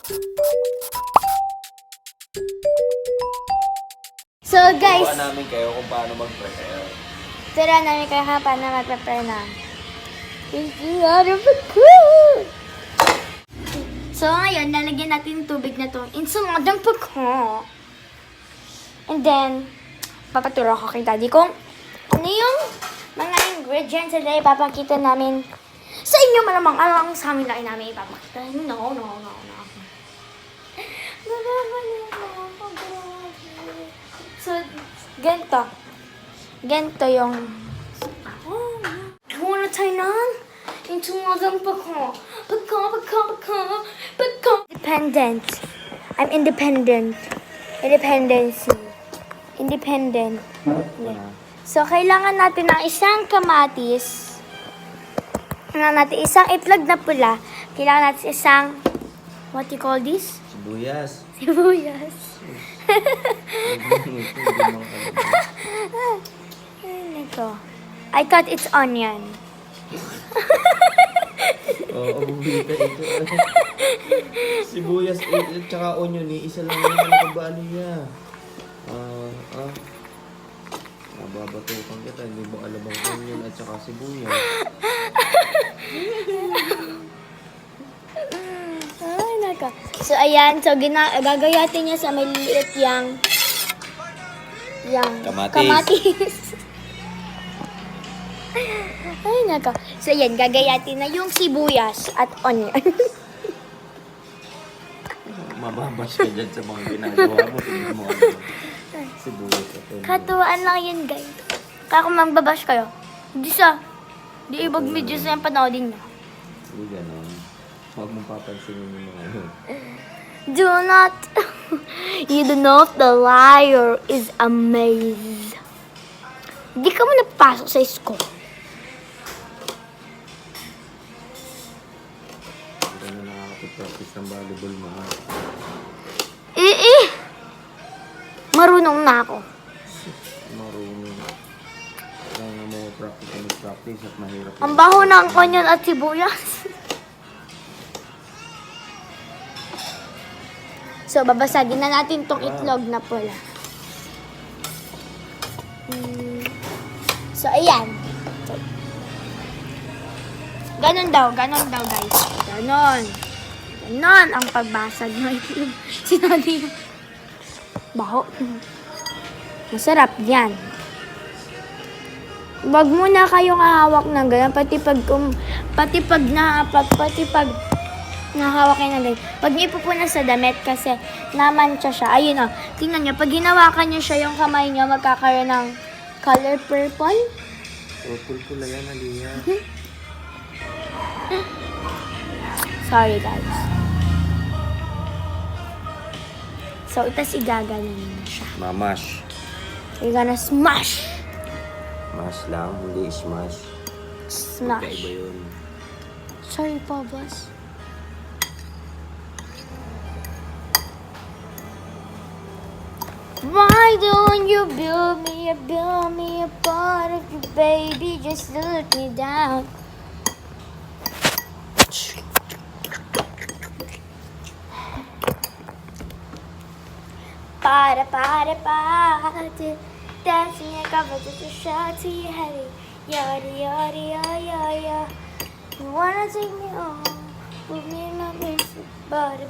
So guys, turuan namin kayo kung paano mag-prepare. turuan namin kayo kung paano mag-prepare na. So ngayon, lalagyan natin yung tubig na to. Ensaladang pakó. And then, papaturo ko kay daddy kung ano yung mga ingredients na ipapakita namin sa inyo. Malamang alam sa amin lang namin ipapakita. No. So, ganito. Ganito yung muna tayo ng ensaladang pakó. Pakó. Independent. I'm independent. Independent. So, kailangan natin ng isang kamatis. Kailangan natin isang itlog na pula. Kailangan natin isang, what you call this? Sibuyas. Sibuyas. Ito. I thought it's onion. Oo, bumili ka ito. Sibuyas at saka onion eh. Isa lang yung nakabalo niya. Nababatukan kita. Hindi mo alam ang onion at saka sibuyas. Ay, naka. So, ayan. So, gagayatin niya sa maliliit yang kamatis. Ay, naka. So, ayan. Gagayatin na yung sibuyas at onion. Mababas ka dyan sa mga ginagawa mo. Hindi mo alam. Sibuyas at onion. Katuwaan lang yun, guys. Kaya kung magbabash kayo, di ibag videos na yung panoodin niyo. Hindi ganon. Huwag mong papansinin yung mga yun. Do not. You do not. The liar is amazed. Hindi ka mo napasok sa school. Hindi na nakakapag-practice ng volleyball mo. Marunong na ako. Marunong. Kaya nga mo practice at mahirap. Ang baho ng onion at sibuyas. So, babasagin na natin tong itlog na pula. So, ayan. So, ganon daw, guys. Ganon ang pagbasag ng itlog. Sinali yung baho. Masarap yan. Wag muna kayong ahawak ng ganyan. Pati pag nahawak kayo ng ganyan. Pag niyo ipupuna sa damit kasi namantsa siya. Ayun o. Tingnan niyo. Pag hinawakan niyo siya, yung kamay niyo magkakaroon ng color purple. Purple pula yan, Aliyah. Sorry, guys. So, itas igaganin na siya. Mamash. You're gonna smash. Mash lang, hindi smash. Smash. Magkaiba yun. Sorry po, boss. Why don't you build me a part of you, baby? Just let me down. Para, dancing like I'm about to shot to your head. Yada. You wanna take me on, put me in my place, body.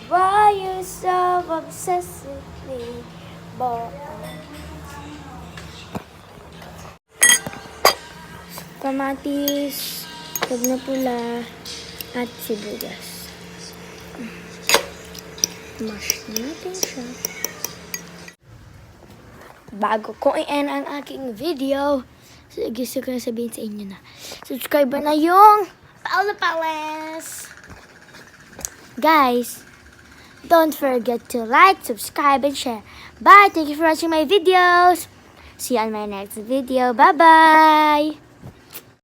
Why you so obsessively bored? Kamatis, itlog na pula, at sibuyas. Mash natin siya. Bago ko i-end ang aking video, gusto ko na sabihin sa inyo na subscribe na yung Paolo Palace. Guys, don't forget to like, subscribe, and share. Bye! Thank you for watching my videos. See you on my next video. Bye-bye!